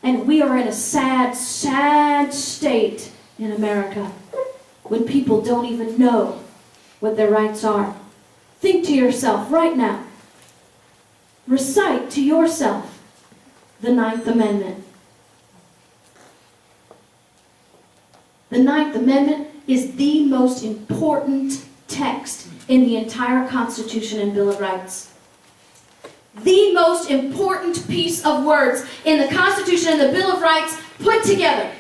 And we are in a sad, sad state in America when people don't even know what their rights are. Think to yourself right now. Recite to yourself the Ninth Amendment. The Ninth Amendment is the most important text in the entire Constitution and Bill of Rights. The most important piece of words in the Constitution and the Bill of Rights put together.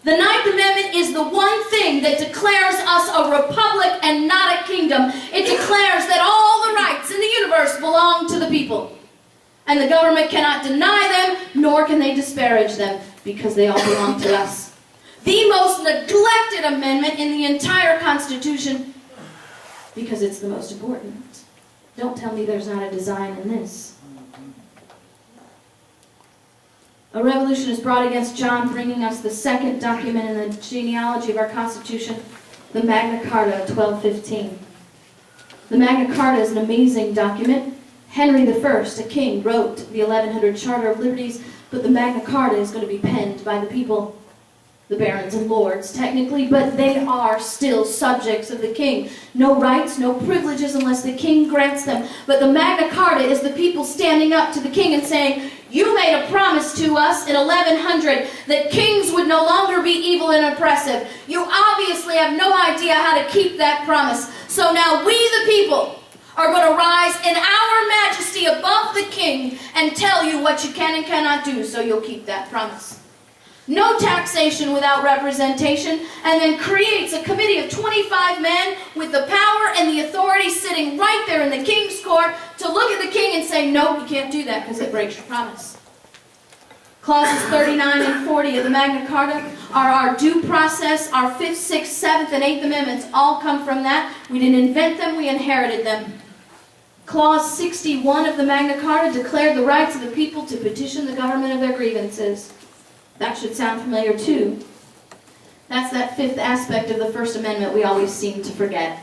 The Ninth Amendment is the one thing that declares us a republic and not a kingdom. It declares that all the rights in the universe belong to the people. And the government cannot deny them, nor can they disparage them, because they all belong to us. The most neglected amendment in the entire Constitution, because it's the most important. Don't tell me there's not a design in this. A revolution is brought against John, bringing us the second document in the genealogy of our Constitution, the Magna Carta of 1215. The Magna Carta is an amazing document. Henry I, a king, wrote the 1100 Charter of Liberties, but the Magna Carta is going to be penned by the people, the barons and lords, technically, but they are still subjects of the king. No rights, no privileges unless the king grants them. But the Magna Carta is the people standing up to the king and saying, you made a promise to us in 1100 that kings would no longer be evil and oppressive. You obviously have no idea how to keep that promise. So now we, the people, are going to rise in our majesty above the king and tell you what you can and cannot do, so you'll keep that promise. No taxation without representation, and then creates a committee of 25 men with the power and the authority sitting right there in the king's court to look at the king and say, no, you can't do that because it breaks your promise. Clauses 39 and 40 of the Magna Carta are our due process. Our 5th, 6th, 7th, and 8th Amendments all come from that. We didn't invent them, we inherited them. Clause 61 of the Magna Carta declared the rights of the people to petition the government of their grievances. That should sound familiar too. That's that 5th aspect of the First Amendment we always seem to forget.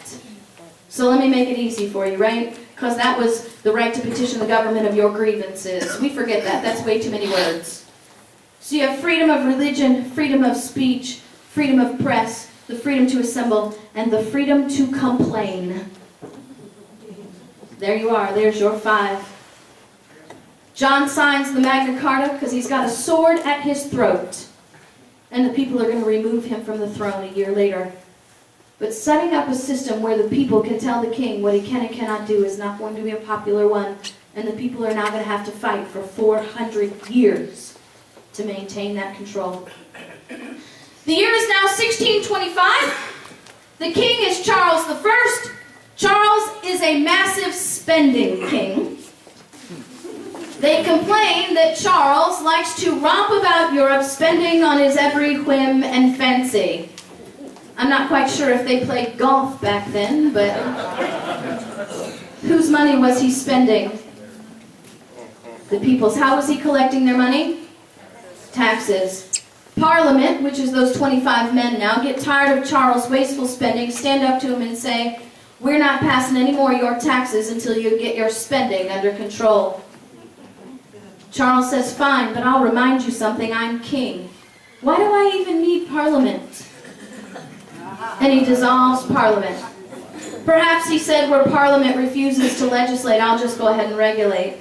So let me make it easy for you, right? Because that was the right to petition the government of your grievances. We forget that. That's way too many words. So you have freedom of religion, freedom of speech, freedom of press, the freedom to assemble, and the freedom to complain. There you are. There's your 5. John signs the Magna Carta because he's got a sword at his throat. And the people are going to remove him from the throne a year later. But setting up a system where the people can tell the king what he can and cannot do is not going to be a popular one. And the people are now going to have to fight for 400 years to maintain that control. The year is now 1625. The king is Charles I. Charles is a massive spending king. They complain that Charles likes to romp about Europe, spending on his every whim and fancy. I'm not quite sure if they played golf back then, but whose money was he spending? The people's. How was he collecting their money? Taxes. Parliament, which is those 25 men now, get tired of Charles' wasteful spending, stand up to him and say, we're not passing any more of your taxes until you get your spending under control. Charles says, fine, but I'll remind you something, I'm king. Why do I even need Parliament? And he dissolves Parliament. Perhaps he said, where Parliament refuses to legislate, I'll just go ahead and regulate.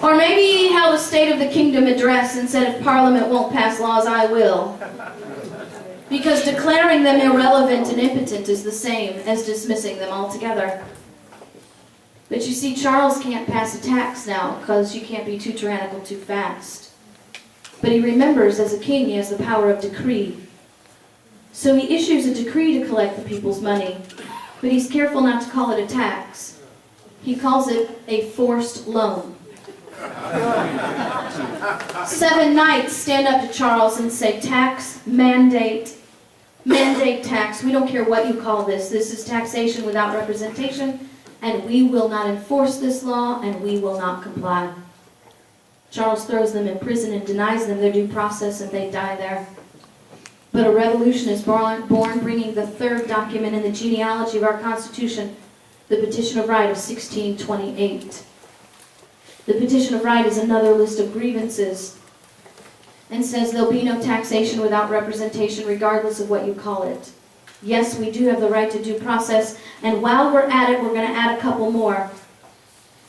Or maybe he held a State of the Kingdom address and said, if Parliament won't pass laws, I will. Because declaring them irrelevant and impotent is the same as dismissing them altogether. But you see, Charles can't pass a tax now because you can't be too tyrannical too fast. But he remembers as a king he has the power of decree. So he issues a decree to collect the people's money, but he's careful not to call it a tax. He calls it a forced loan. 7 knights stand up to Charles and say, tax, mandate tax. We don't care what you call this. This is taxation without representation. And we will not enforce this law, and we will not comply. Charles throws them in prison and denies them their due process, and they die there. But a revolution is born, bringing the 3rd document in the genealogy of our Constitution, the Petition of Right of 1628. The Petition of Right is another list of grievances and says there'll be no taxation without representation regardless of what you call it. Yes, we do have the right to due process, and while we're at it, we're going to add a couple more.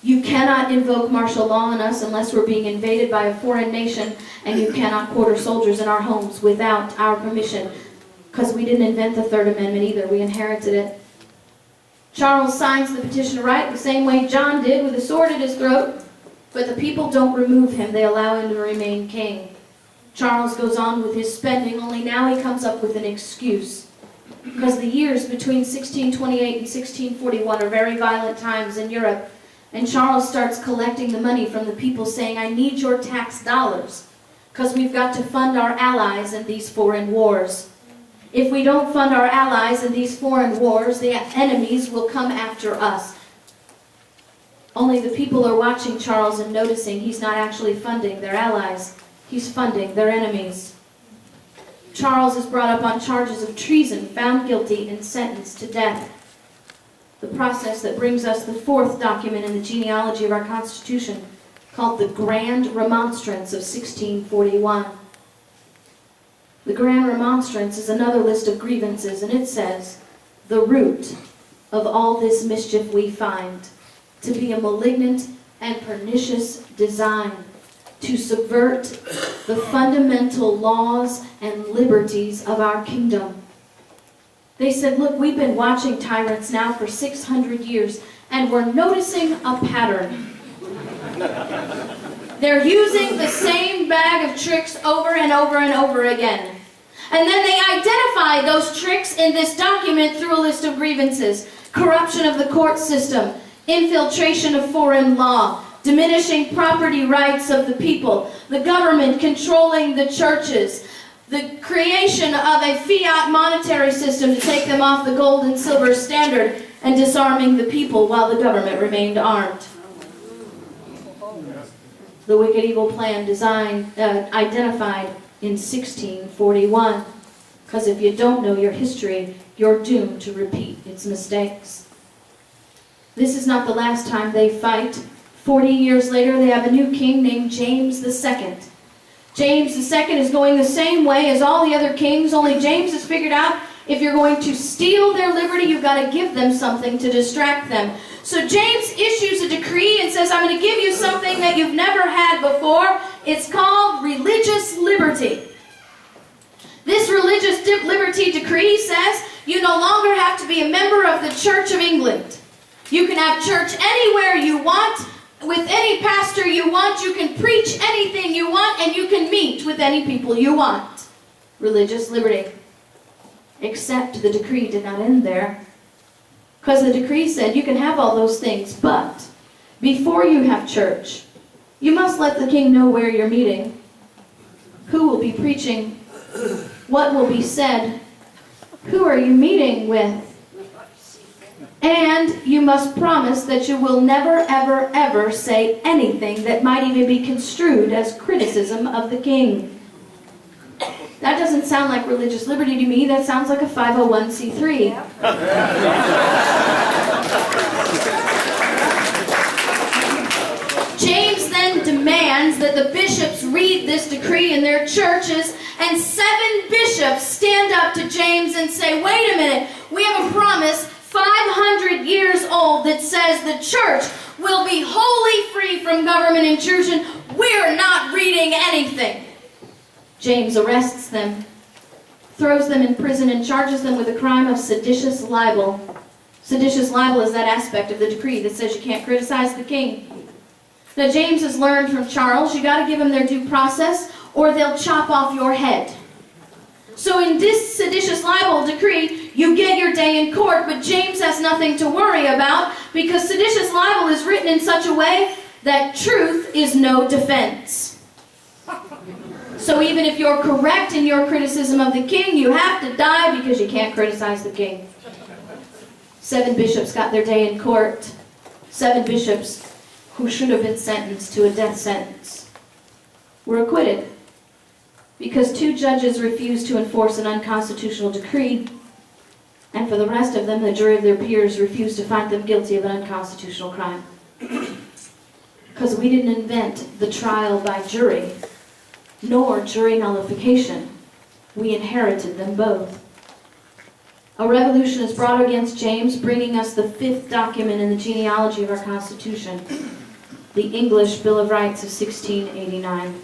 You cannot invoke martial law on us unless we're being invaded by a foreign nation, and you cannot quarter soldiers in our homes without our permission, because we didn't invent the Third Amendment either. We inherited it. Charles signs the Petition of Right the same way John did, with a sword at his throat, but the people don't remove him. They allow him to remain king. Charles goes on with his spending, only now he comes up with an excuse. Because the years between 1628 and 1641 are very violent times in Europe, and Charles starts collecting the money from the people, saying, I need your tax dollars, because we've got to fund our allies in these foreign wars. If we don't fund our allies in these foreign wars, the enemies will come after us. Only the people are watching Charles and noticing he's not actually funding their allies. He's funding their enemies. Charles is brought up on charges of treason, found guilty, and sentenced to death. The process that brings us the fourth document in the genealogy of our Constitution, called the Grand Remonstrance of 1641. The Grand Remonstrance is another list of grievances, and it says, the root of all this mischief we find to be a malignant and pernicious design to subvert the fundamental laws and liberties of our kingdom. They said, look, we've been watching tyrants now for 600 years, and we're noticing a pattern. They're using the same bag of tricks over and over and over again. And then they identify those tricks in this document through a list of grievances. Corruption of the court system, infiltration of foreign law, diminishing property rights of the people, the government controlling the churches, the creation of a fiat monetary system to take them off the gold and silver standard, and disarming the people while the government remained armed. The wicked evil plan identified in 1641. Because if you don't know your history, you're doomed to repeat its mistakes. This is not the last time they fight. 40 years later, they have a new king named James II. James II is going the same way as all the other kings, only James has figured out if you're going to steal their liberty, you've got to give them something to distract them. So James issues a decree and says, I'm going to give you something that you've never had before. It's called religious liberty. This religious liberty decree says you no longer have to be a member of the Church of England. You can have church anywhere you want, with any pastor you want. You can preach anything you want, and you can meet with any people you want. Religious liberty. Except the decree did not end there. Because the decree said you can have all those things, but before you have church, you must let the king know where you're meeting, who will be preaching, what will be said, who are you meeting with, and you must promise that you will never, ever, ever say anything that might even be construed as criticism of the king. That doesn't sound like religious liberty to me. That sounds like a 501c3. James then demands that the bishops read this decree in their churches, and 7 bishops stand up to James and say, wait a minute, we have a promise 500 years old that says the church will be wholly free from government intrusion. We're not reading anything. James arrests them, throws them in prison, and charges them with the crime of seditious libel. Seditious libel is that aspect of the decree that says you can't criticize the king. Now, James has learned from Charles, you got to give them their due process, or they'll chop off your head. So in this seditious libel decree, you get your day in court, but James has nothing to worry about, because seditious libel is written in such a way that truth is no defense. So even if you're correct in your criticism of the king, you have to die because you can't criticize the king. 7 bishops got their day in court. 7 bishops who should have been sentenced to a death sentence were acquitted because 2 judges refused to enforce an unconstitutional decree, and for the rest of them, the jury of their peers refused to find them guilty of an unconstitutional crime. because we didn't invent the trial by jury, nor jury nullification. We inherited them both. A revolution is brought against James, bringing us the fifth document in the genealogy of our Constitution, the English Bill of Rights of 1689.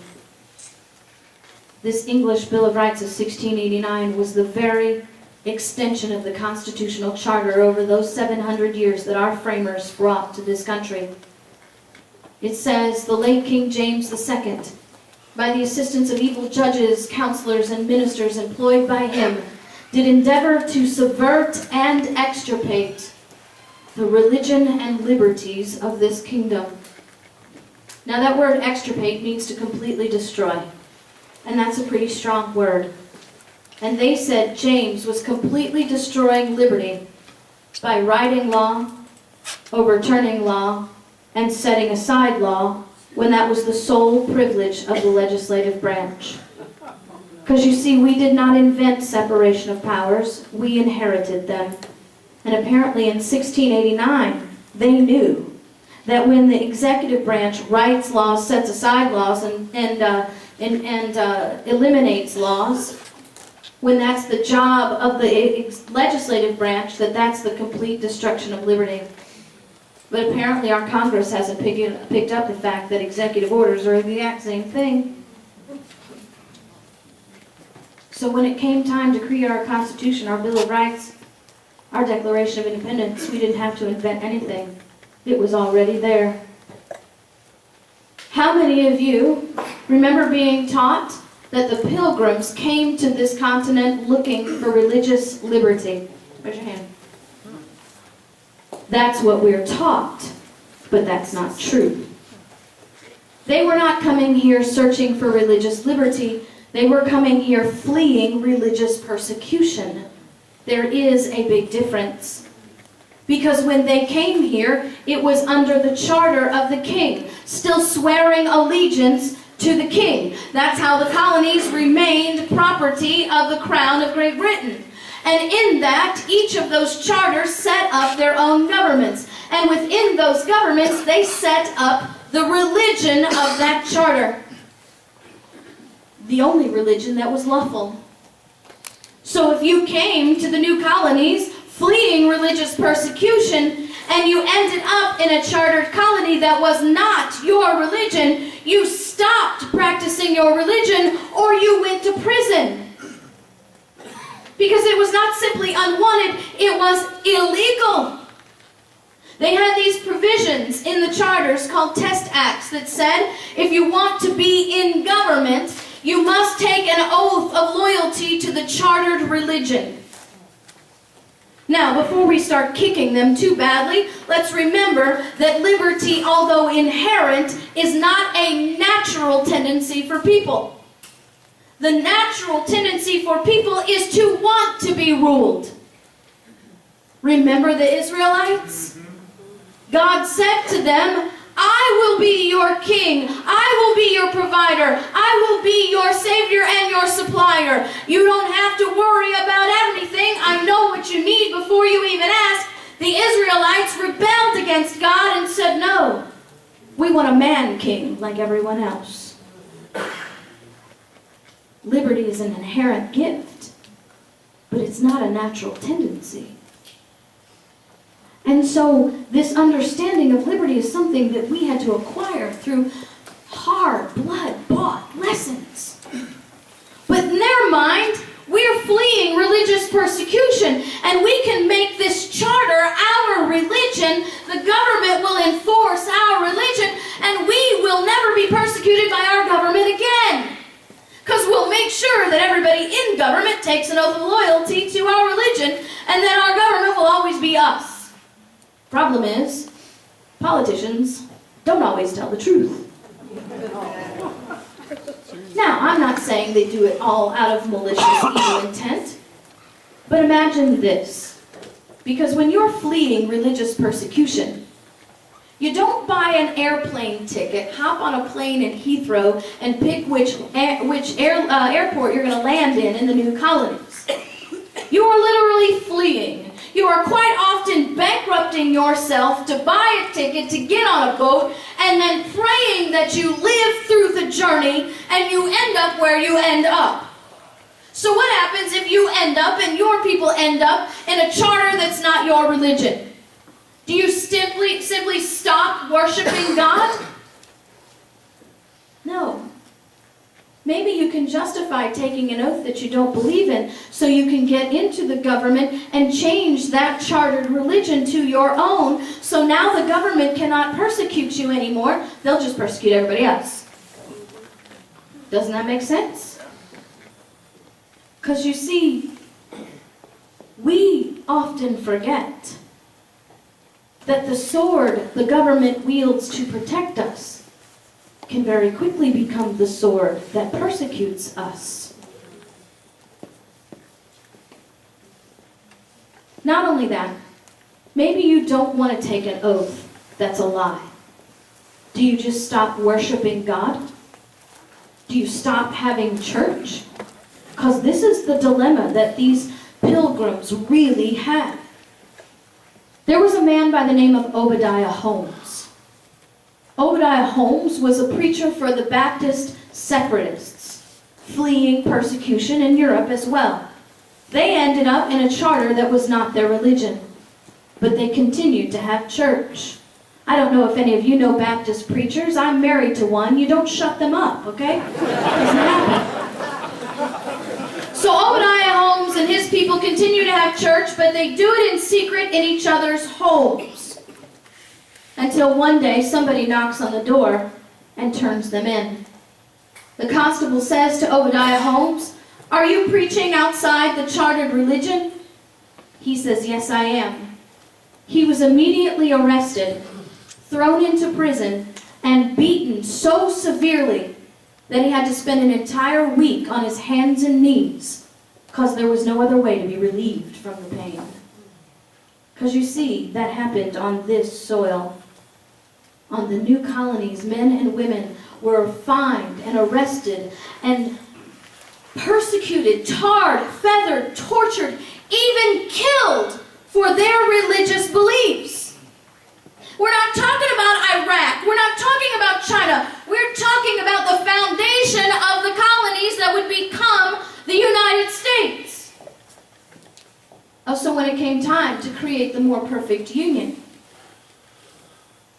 This English Bill of Rights of 1689 was the very extension of the constitutional charter over those 700 years that our framers brought to this country. It says, the late King James II, by the assistance of evil judges, counselors, and ministers employed by him, did endeavor to subvert and extirpate the religion and liberties of this kingdom. Now that word extirpate means to completely destroy, and that's a pretty strong word. And they said James was completely destroying liberty by writing law, overturning law, and setting aside law when that was the sole privilege of the legislative branch. Because you see, we did not invent separation of powers, we inherited them. And apparently in 1689, they knew that when the executive branch writes laws, sets aside laws, and eliminates laws, when that's the job of the legislative branch, that's the complete destruction of liberty. But apparently our Congress hasn't picked up the fact that executive orders are the exact same thing. So when it came time to create our Constitution, our Bill of Rights, our Declaration of Independence, we didn't have to invent anything. It was already there. How many of you remember being taught that the Pilgrims came to this continent looking for religious liberty? Raise your hand. That's what we're taught, but that's not true. They were not coming here searching for religious liberty. They were coming here fleeing religious persecution. There is a big difference. Because when they came here, it was under the charter of the king, still swearing allegiance to the king. That's how the colonies remained property of the Crown of Great Britain. And in that, each of those charters set up their own governments. And within those governments, they set up the religion of that charter. The only religion that was lawful. So if you came to the new colonies fleeing religious persecution, and you ended up in a chartered colony that was not your religion, you stopped practicing your religion, or you went to prison. Because it was not simply unwanted, it was illegal. They had these provisions in the charters called test acts that said, if you want to be in government, you must take an oath of loyalty to the chartered religion. Now, before we start kicking them too badly, let's remember that liberty, although inherent, is not a natural tendency for people. The natural tendency for people is to want to be ruled. Remember the Israelites? God said to them, I will be your king. I will be your provider. I will be your savior and your supplier. You don't have to worry about anything. I know what you need before you even ask. The Israelites rebelled against God and said, no, we want a man king like everyone else. Liberty is an inherent gift, but it's not a natural tendency. And so this understanding of liberty is something that we had to acquire through hard, blood-bought lessons. But in their mind, we're fleeing religious persecution, and we can make this charter our religion. The government will enforce our religion, and we will never be persecuted by our government again. Because we'll make sure that everybody in government takes an oath of loyalty to our religion, and then our government will always be us. Problem is, politicians don't always tell the truth. Now, I'm not saying they do it all out of malicious evil intent, but imagine this. Because when you're fleeing religious persecution, you don't buy an airplane ticket, hop on a plane in Heathrow, and pick which airport you're going to land in the new colonies. You are literally fleeing. You are quite often bankrupting yourself to buy a ticket, to get on a boat, and and then praying that you live through the journey and you end up where you end up. So what happens if you end up and your people end up in a charter that's not your religion? Do you simply stop worshiping God? No. Maybe you can justify taking an oath that you don't believe in so you can get into the government and change that chartered religion to your own, so now the government cannot persecute you anymore. They'll just persecute everybody else. Doesn't that make sense? Because you see, we often forget that the sword the government wields to protect us can very quickly become the sword that persecutes us. Not only that, maybe you don't want to take an oath that's a lie. Do you just stop worshiping God? Do you stop having church? Because this is the dilemma that these pilgrims really had. There was a man by the name of Obadiah Holmes. Obadiah Holmes was a preacher for the Baptist separatists, fleeing persecution in Europe as well. They ended up in a charter that was not their religion, but they continued to have church. I don't know if any of you know Baptist preachers. I'm married to one. You don't shut them up, okay? Doesn't happen. So Obadiah Holmes and his people continue to have church, but they do it in secret in each other's homes. Until one day somebody knocks on the door and turns them in. The constable says to Obadiah Holmes, "Are you preaching outside the chartered religion?" He says, "Yes, I am." He was immediately arrested, thrown into prison, and beaten so severely that he had to spend an entire week on his hands and knees because there was no other way to be relieved from the pain. Because you see, that happened on this soil. On the new colonies, men and women were fined and arrested and persecuted, tarred, feathered, tortured, even killed for their religious beliefs. We're not talking about Iraq. We're not talking about China. We're talking about the foundation of the colonies that would become the United States. So when it came time to create the more perfect union,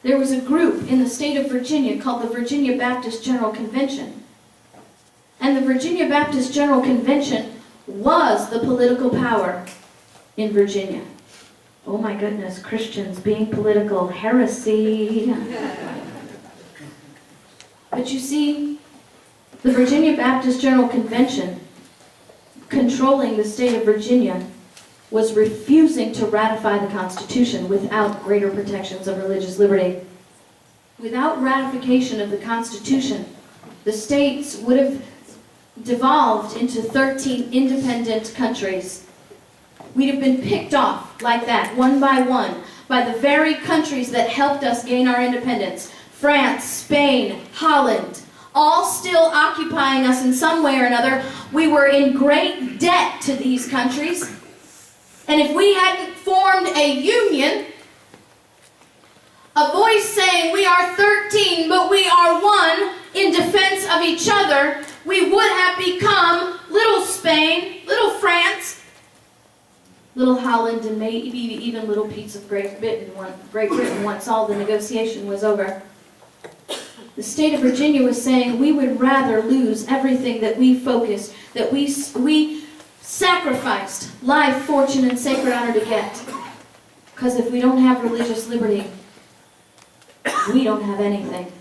there was a group in the state of Virginia called the Virginia Baptist General Convention. And the Virginia Baptist General Convention was the political power in Virginia. Oh my goodness, Christians being political, heresy. But you see, the Virginia Baptist General Convention, controlling the state of Virginia, was refusing to ratify the Constitution without greater protections of religious liberty. Without ratification of the Constitution, the states would have devolved into 13 independent countries. We'd have been picked off like that, one by one, by the very countries that helped us gain our independence. France, Spain, Holland, all still occupying us in some way or another. We were in great debt to these countries. And if we hadn't formed a union, a voice saying we are 13, but we are one in defense of each other, we would have become little Spain, little France, little Holland, and maybe even little piece of Great Britain once all the negotiation was over. The state of Virginia was saying we would rather lose everything that we focused, that we sacrificed life, fortune, and sacred honor to get. Because if we don't have religious liberty, we don't have anything.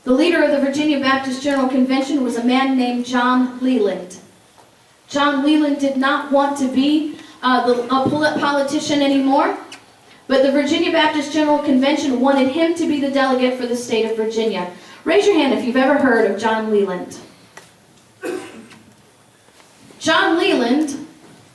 The leader of the Virginia Baptist General Convention was a man named John Leland. John Leland did not want to be a politician anymore, but the Virginia Baptist General Convention wanted him to be the delegate for the state of Virginia. Raise your hand if you've ever heard of John Leland. John Leland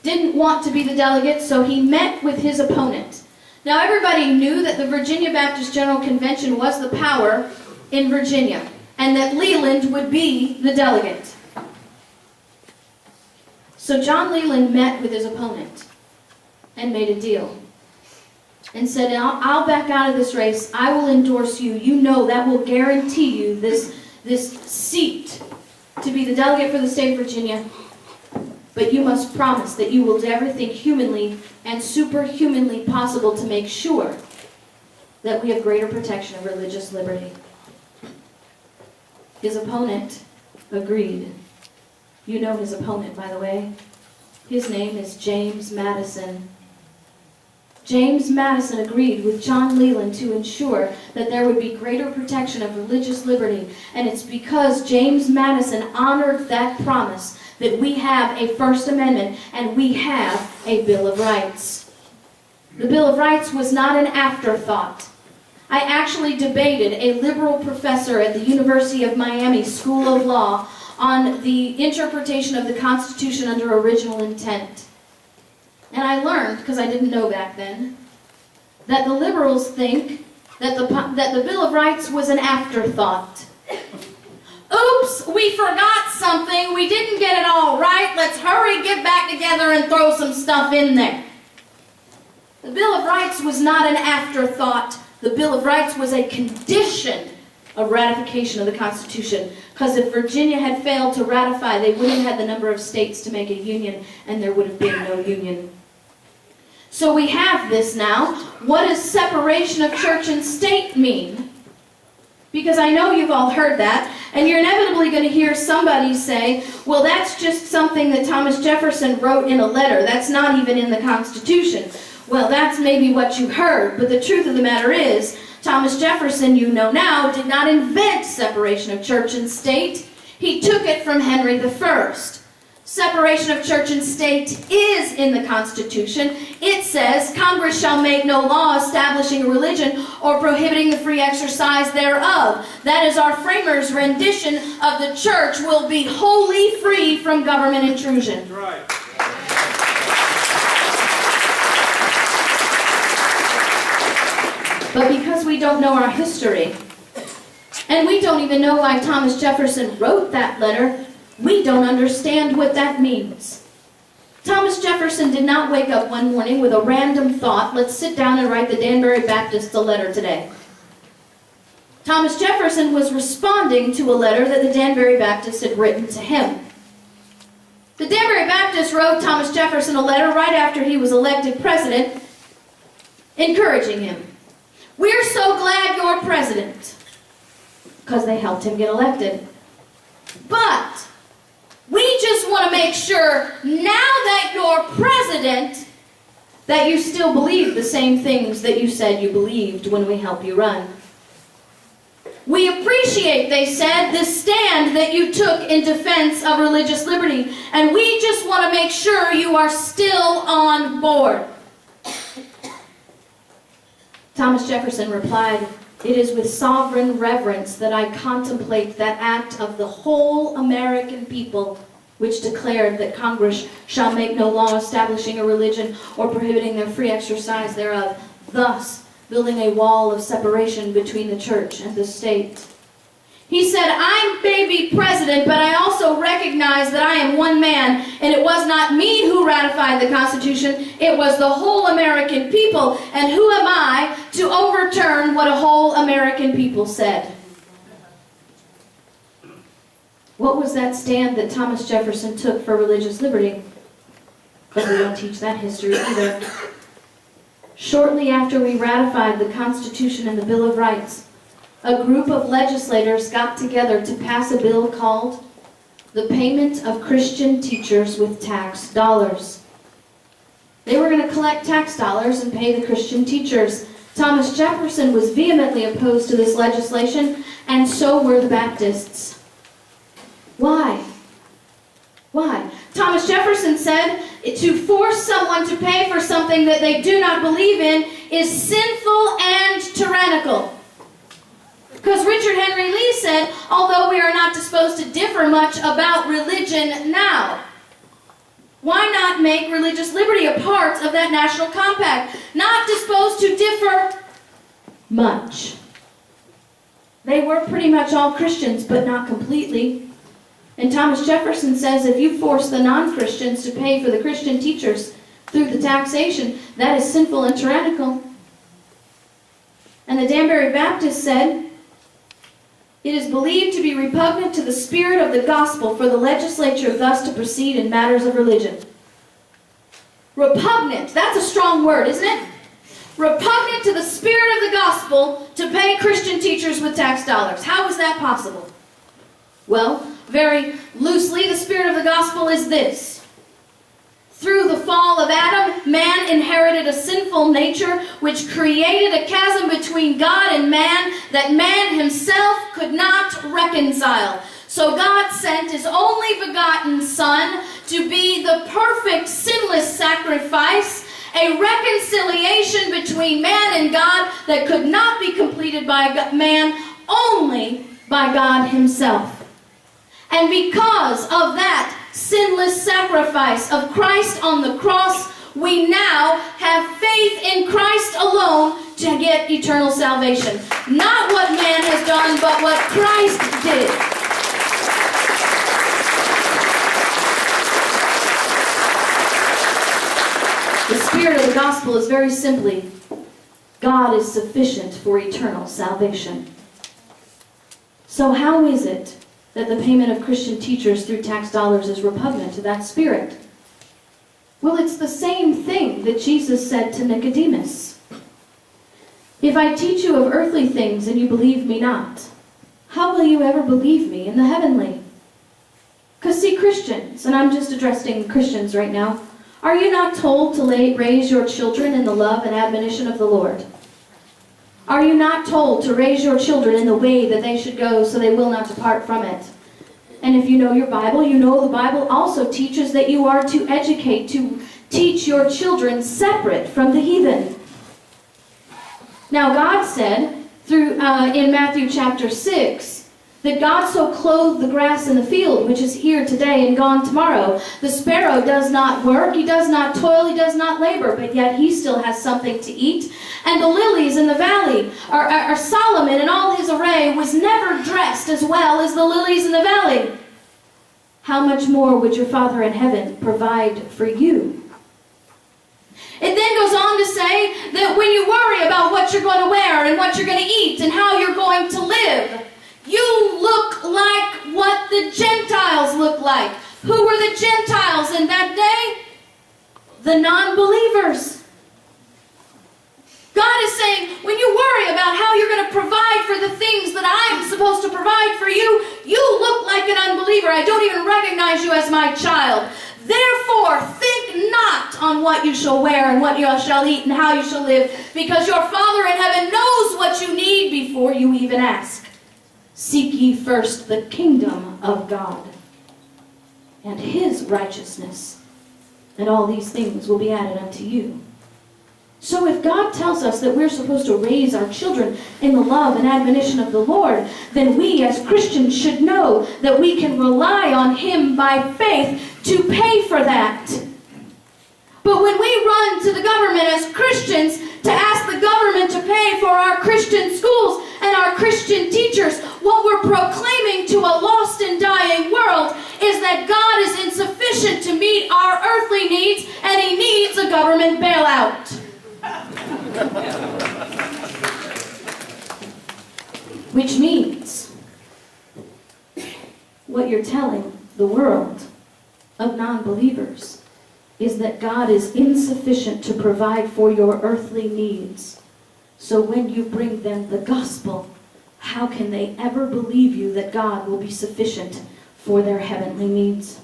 didn't want to be the delegate, so he met with his opponent. Now everybody knew that the Virginia Baptist General Convention was the power in Virginia, and that Leland would be the delegate. So John Leland met with his opponent and made a deal. and said, I'll back out of this race. I will endorse you. You know that will guarantee you this seat to be the delegate for the state of Virginia. But you must promise that you will do everything humanly and superhumanly possible to make sure that we have greater protection of religious liberty. His opponent agreed. You know his opponent, by the way. His name is James Madison. James Madison agreed with John Leland to ensure that there would be greater protection of religious liberty. And it's because James Madison honored that promise that we have a First Amendment and we have a Bill of Rights. The Bill of Rights was not an afterthought. I actually debated a liberal professor at the University of Miami School of Law on the interpretation of the Constitution under original intent. And I learned, because I didn't know back then, that the liberals think that the Bill of Rights was an afterthought. Oops, we forgot something. We didn't get it all right. Let's hurry, get back together, and throw some stuff in there. The Bill of Rights was not an afterthought. The Bill of Rights was a condition of ratification of the Constitution. Because if Virginia had failed to ratify, they wouldn't have had the number of states to make a union, and there would have been no union. So we have this now. What does separation of church and state mean? Because I know you've all heard that, and you're inevitably going to hear somebody say, well, that's just something that Thomas Jefferson wrote in a letter. That's not even in the Constitution. Well, that's maybe what you heard, but the truth of the matter is, Thomas Jefferson, you know now, did not invent separation of church and state. He took it from Henry I. Separation of church and state is in the Constitution. It says, Congress shall make no law establishing a religion or prohibiting the free exercise thereof. That is our framers' rendition of the church will be wholly free from government intrusion. That's right. But because we don't know our history, and we don't even know why Thomas Jefferson wrote that letter, we don't understand what that means. Thomas Jefferson did not wake up one morning with a random thought, let's sit down and write the Danbury Baptists a letter today. Thomas Jefferson was responding to a letter that the Danbury Baptists had written to him. The Danbury Baptists wrote Thomas Jefferson a letter right after he was elected president, encouraging him. We're so glad you're president, because they helped him get elected. But we just want to make sure, now that you're president, that you still believe the same things that you said you believed when we helped you run. We appreciate, they said, the stand that you took in defense of religious liberty, and we just want to make sure you are still on board. Thomas Jefferson replied, it is with sovereign reverence that I contemplate that act of the whole American people which declared that Congress shall make no law establishing a religion or prohibiting their free exercise thereof, thus building a wall of separation between the church and the state. He said, I may be president, but I also recognize that I am one man, and it was not me who ratified the Constitution, it was the whole American people, and who am I to overturn what a whole American people said? What was that stand that Thomas Jefferson took for religious liberty? But we don't teach that history either. Shortly after we ratified the Constitution and the Bill of Rights, a group of legislators got together to pass a bill called the Payment of Christian Teachers with Tax Dollars. They were going to collect tax dollars and pay the Christian teachers. Thomas Jefferson was vehemently opposed to this legislation, and so were the Baptists. Why? Why? Thomas Jefferson said to force someone to pay for something that they do not believe in is sinful and tyrannical. Because Richard Henry Lee said, although we are not disposed to differ much about religion now, why not make religious liberty a part of that national compact? Not disposed to differ much. They were pretty much all Christians, but not completely. And Thomas Jefferson says if you force the non-Christians to pay for the Christian teachers through the taxation, that is sinful and tyrannical. And the Danbury Baptist said, "It is believed to be repugnant to the spirit of the gospel for the legislature thus to proceed in matters of religion." Repugnant, that's a strong word, isn't it? Repugnant to the spirit of the gospel to pay Christian teachers with tax dollars. How is that possible? Well, very loosely, the spirit of the gospel is this. Through the fall of Adam, man inherited a sinful nature which created a chasm between God and man that man himself could not reconcile. So God sent his only begotten Son to be the perfect sinless sacrifice, a reconciliation between man and God that could not be completed by man, only by God himself. And because of that sinless sacrifice of Christ on the cross, we now have faith in Christ alone to get eternal salvation. Not what man has done, but what Christ did. The spirit of the gospel is very simply, God is sufficient for eternal salvation. So how is it that the payment of Christian teachers through tax dollars is repugnant to that spirit? Well, it's the same thing that Jesus said to Nicodemus. "If I teach you of earthly things and you believe me not, how will you ever believe me in the heavenly?" Because see, Christians, and I'm just addressing Christians right now, are you not told to raise your children in the love and admonition of the Lord? Are you not told to raise your children in the way that they should go so they will not depart from it? And if you know your Bible, you know the Bible also teaches that you are to educate, to teach your children separate from the heathen. Now God said in Matthew chapter 6 that God so clothed the grass in the field, which is here today and gone tomorrow. The sparrow does not work, he does not toil, he does not labor, but yet he still has something to eat. And the lilies in the valley, are Solomon in all his array was never dressed as well as the lilies in the valley. How much more would your Father in heaven provide for you? It then goes on to say that when you worry about what you're going to wear and what you're going to eat and how you're going to live, you look like what the Gentiles look like. Who were the Gentiles in that day? The non-believers. God is saying, when you worry about how you're going to provide for the things that I'm supposed to provide for you, you look like an unbeliever. I don't even recognize you as my child. Therefore, think not on what you shall wear and what you shall eat and how you shall live, because your Father in heaven knows what you need before you even ask. Seek ye first the kingdom of God and his righteousness, and all these things will be added unto you. So if God tells us that we're supposed to raise our children in the love and admonition of the Lord, then we as Christians should know that we can rely on him by faith to pay for that. But when we run to the government as Christians to ask the government to pay for our Christian schools and our Christian teachers, what we're proclaiming to a lost and dying world is that God is insufficient to meet our earthly needs and he needs a government bailout. Which means what you're telling the world of non-believers is that God is insufficient to provide for your earthly needs. So when you bring them the gospel, how can they ever believe you that God will be sufficient for their heavenly needs?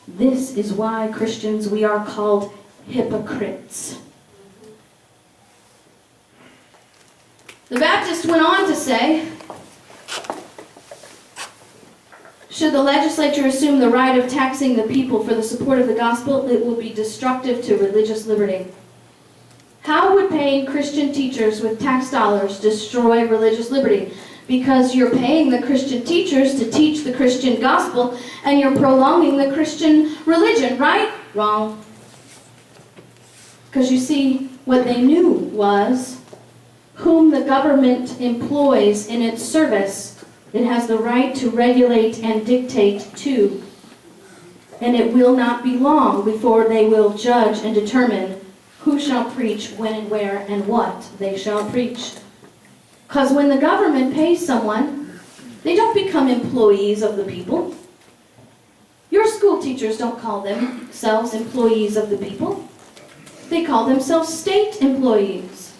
This is why, Christians, we are called hypocrites. The Baptist went on to say, should the legislature assume the right of taxing the people for the support of the gospel, it will be destructive to religious liberty. How would paying Christian teachers with tax dollars destroy religious liberty? Because you're paying the Christian teachers to teach the Christian gospel and you're prolonging the Christian religion, right? Wrong. Because you see, what they knew was whom the government employs in its service, it has the right to regulate and dictate to. And it will not be long before they will judge and determine who shall preach, when and where, and what they shall preach. Because when the government pays someone, they don't become employees of the people. Your school teachers don't call themselves employees of the people. They call themselves state employees.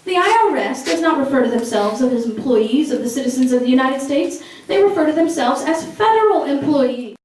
The IRS does not refer to themselves as employees of the citizens of the United States. They refer to themselves as federal employees.